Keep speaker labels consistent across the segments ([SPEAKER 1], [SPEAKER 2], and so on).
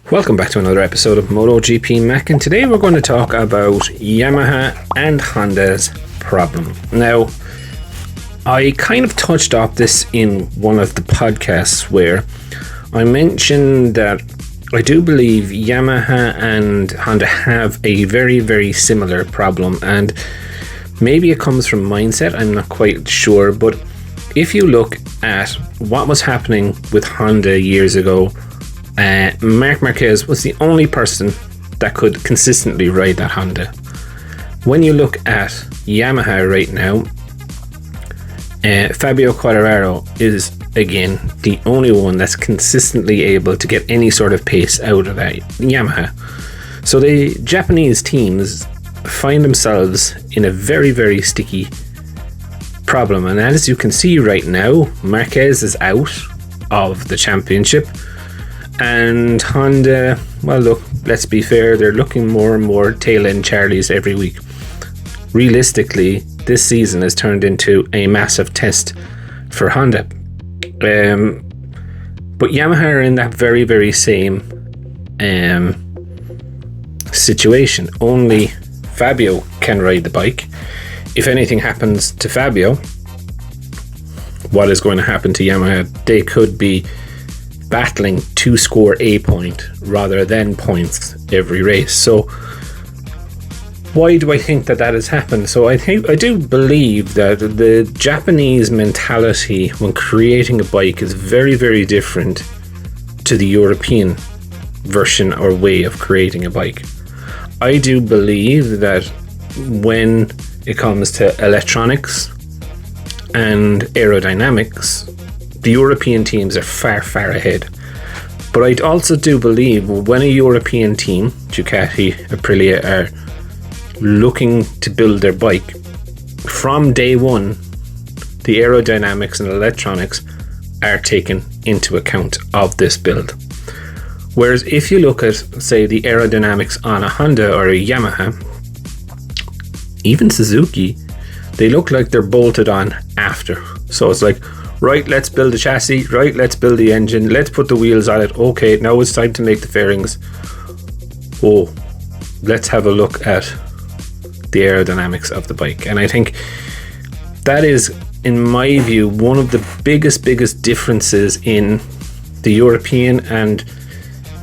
[SPEAKER 1] Welcome back to another episode of MotoGP Mac, and today we're going to talk about Yamaha and Honda's problem. Now, I kind of touched off this in one of the podcasts where I mentioned that I do believe Yamaha and Honda have a very, very similar problem, and maybe it comes from mindset, I'm not quite sure, but if you look at what was happening with Honda years ago, Marc Marquez was the only person that could consistently ride that Honda. When you look at Yamaha right now, Fabio Quartararo is again the only one that's consistently able to get any sort of pace out of that Yamaha. So the Japanese teams find themselves in a very, very sticky problem, and as you can see right now, Marquez is out of the championship. And Honda, well look, let's be fair, they're looking more and more tail-end Charlies every week. Realistically, this season has turned into a massive test for Honda. But Yamaha are in that very, very same situation. Only Fabio can ride the bike. If anything happens to Fabio, what is going to happen to Yamaha? They could be battling to score a point rather than points every race. So why do I think that has happened? So I do believe that the Japanese mentality when creating a bike is very, very different to the European version or way of creating a bike. I do believe that when it comes to electronics and aerodynamics, the European teams are far, far ahead. But I also do believe when a European team, Ducati, Aprilia, are looking to build their bike, from day one, the aerodynamics and electronics are taken into account of this build. Whereas if you look at, say, the aerodynamics on a Honda or a Yamaha, even Suzuki, they look like they're bolted on after. So it's like, right, let's build the chassis, right, let's build the engine, let's put the wheels on it, okay, now it's time to make the fairings. Oh, let's have a look at the aerodynamics of the bike. And I think that is, in my view, one of the biggest differences in the European and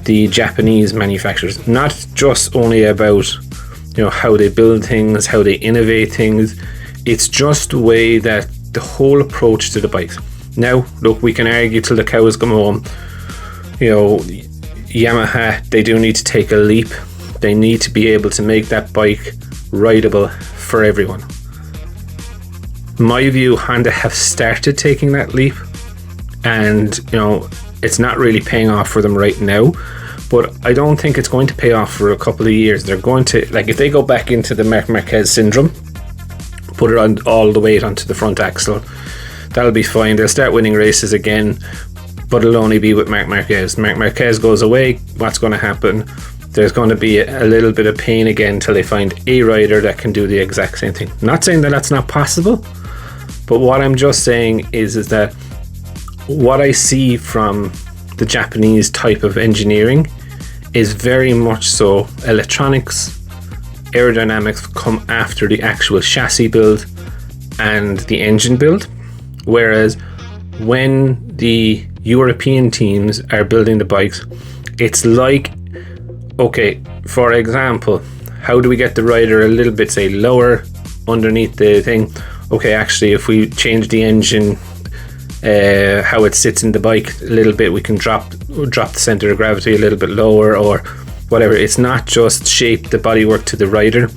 [SPEAKER 1] the Japanese manufacturers. Not just only about, how they build things, how they innovate things, it's just the way that the whole approach to the bikes. Now, look, we can argue till the cows come home. Yamaha, they do need to take a leap. They need to be able to make that bike rideable for everyone. In my view, Honda have started taking that leap, and it's not really paying off for them right now. But I don't think it's going to pay off for a couple of years. They're going to, if they go back into the Marc Marquez syndrome, put it on all the weight onto the front axle, that'll be fine. They'll start winning races again, but it'll only be with Marc Marquez. Marc Marquez goes away, what's going to happen? There's going to be a little bit of pain again till they find a rider that can do the exact same thing. Not saying that that's not possible, but what I'm just saying is that what I see from the Japanese type of engineering is very much so electronics, aerodynamics come after the actual chassis build and the engine build. Whereas when the European teams are building the bikes, it's like, okay, for example, how do we get the rider a little bit, say, lower underneath the thing? Okay, actually, if we change the engine, how it sits in the bike a little bit, we can drop the center of gravity a little bit lower or whatever. It's not just shape the bodywork to the rider,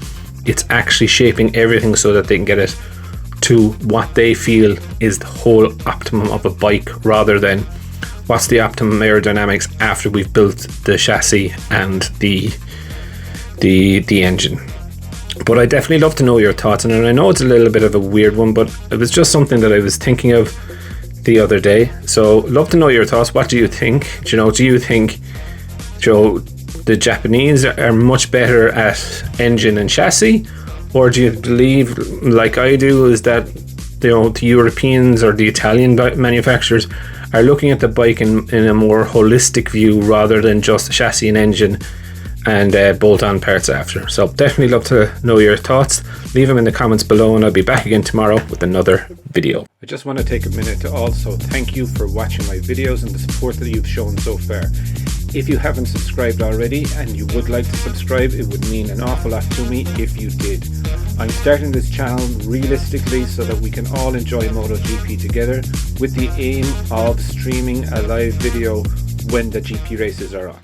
[SPEAKER 1] it's actually shaping everything so that they can get it to what they feel is the whole optimum of a bike, rather than what's the optimum aerodynamics after we've built the chassis and the engine. But I definitely love to know your thoughts, and I know it's a little bit of a weird one, but it was just something that I was thinking of the other day. So love to know your thoughts. What do you think? Do you think the Japanese are much better at engine and chassis, or do you believe, like I do, is that the Europeans or the Italian manufacturers are looking at the bike in a more holistic view rather than just chassis and engine and bolt-on parts after. So definitely love to know your thoughts. Leave them in the comments below, and I'll be back again tomorrow with another video. I just want to take a minute to also thank you for watching my videos and the support that you've shown so far. If you haven't subscribed already and you would like to subscribe, it would mean an awful lot to me if you did. I'm starting this channel realistically so that we can all enjoy MotoGP together, with the aim of streaming a live video when the GP races are on.